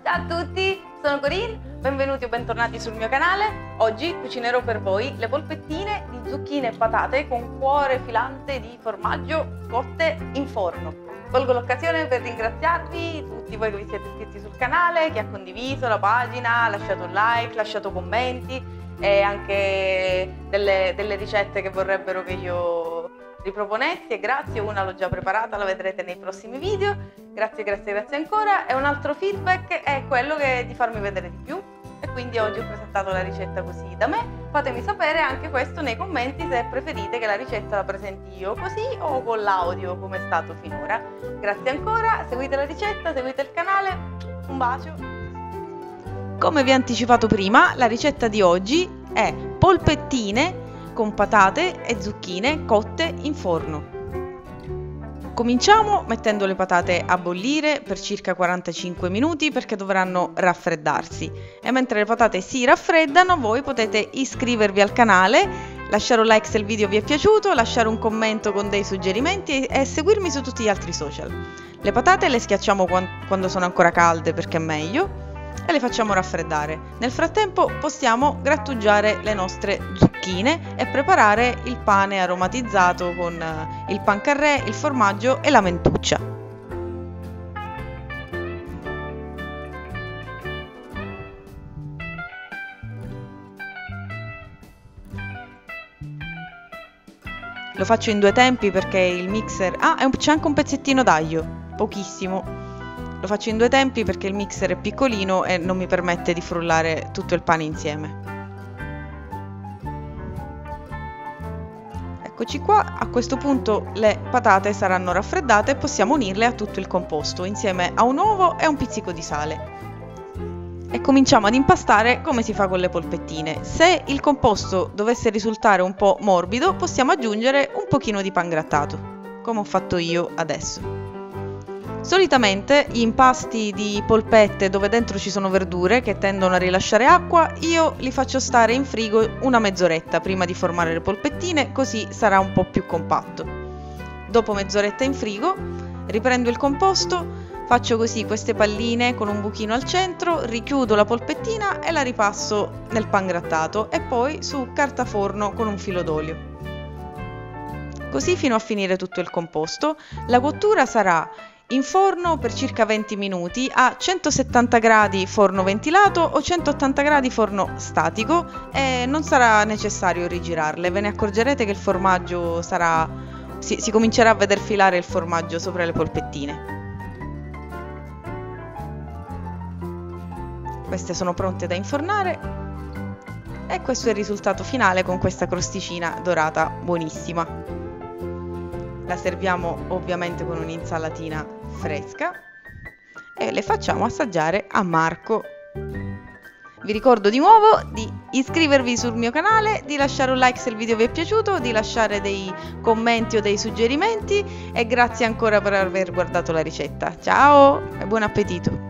Ciao a tutti, sono Corinne, benvenuti o bentornati sul mio canale. Oggi cucinerò per voi le polpettine di zucchine e patate con cuore filante di formaggio cotte in forno. Colgo l'occasione per ringraziarvi tutti voi che vi siete iscritti sul canale, chi ha condiviso la pagina, lasciato un like, lasciato commenti e anche delle ricette che vorrebbero che io riproponessi, e grazie, una l'ho già preparata, la vedrete nei prossimi video. Grazie ancora, e un altro feedback è quello di farmi vedere di più, e quindi oggi ho presentato la ricetta così da me. Fatemi sapere anche questo nei commenti, se preferite che la ricetta la presenti io così o con l'audio come è stato finora. Grazie ancora, seguite la ricetta, seguite il canale, un bacio. Come vi ho anticipato prima, la ricetta di oggi è polpettine con patate e zucchine cotte in forno. Cominciamo mettendo le patate a bollire per circa 45 minuti perché dovranno raffreddarsi, e mentre le patate si raffreddano voi potete iscrivervi al canale, lasciare un like se il video vi è piaciuto, lasciare un commento con dei suggerimenti e seguirmi su tutti gli altri social. Le patate le schiacciamo quando sono ancora calde perché è meglio, e le facciamo raffreddare. Nel frattempo possiamo grattugiare le nostre zucchine e preparare il pane aromatizzato con il pan carré, il formaggio e la mentuccia. Lo faccio in due tempi perché il mixer... c'è anche un pezzettino d'aglio, pochissimo. Lo faccio in due tempi perché il mixer è piccolino e non mi permette di frullare tutto il pane insieme. Eccoci qua, a questo punto le patate saranno raffreddate e possiamo unirle a tutto il composto insieme a un uovo e un pizzico di sale. E cominciamo ad impastare come si fa con le polpettine. Se il composto dovesse risultare un po' morbido, possiamo aggiungere un pochino di pan grattato, come ho fatto io adesso. Solitamente gli impasti di polpette dove dentro ci sono verdure che tendono a rilasciare acqua, io li faccio stare in frigo una mezz'oretta prima di formare le polpettine, così sarà un po' più compatto. Dopo mezz'oretta in frigo, riprendo il composto, faccio così queste palline con un buchino al centro, richiudo la polpettina e la ripasso nel pan grattato e poi su carta forno con un filo d'olio. Così fino a finire tutto il composto. La cottura sarà in forno per circa 20 minuti a 170 gradi forno ventilato o 180 gradi forno statico, e non sarà necessario rigirarle. Ve ne accorgerete che il formaggio si comincerà a veder filare il formaggio sopra le polpettine. Queste sono pronte da infornare e questo è il risultato finale con questa crosticina dorata buonissima. La serviamo ovviamente con un'insalatina fresca e le facciamo assaggiare a Marco. Vi ricordo di nuovo di iscrivervi sul mio canale, di lasciare un like se il video vi è piaciuto, di lasciare dei commenti o dei suggerimenti, e grazie ancora per aver guardato la ricetta. Ciao e buon appetito!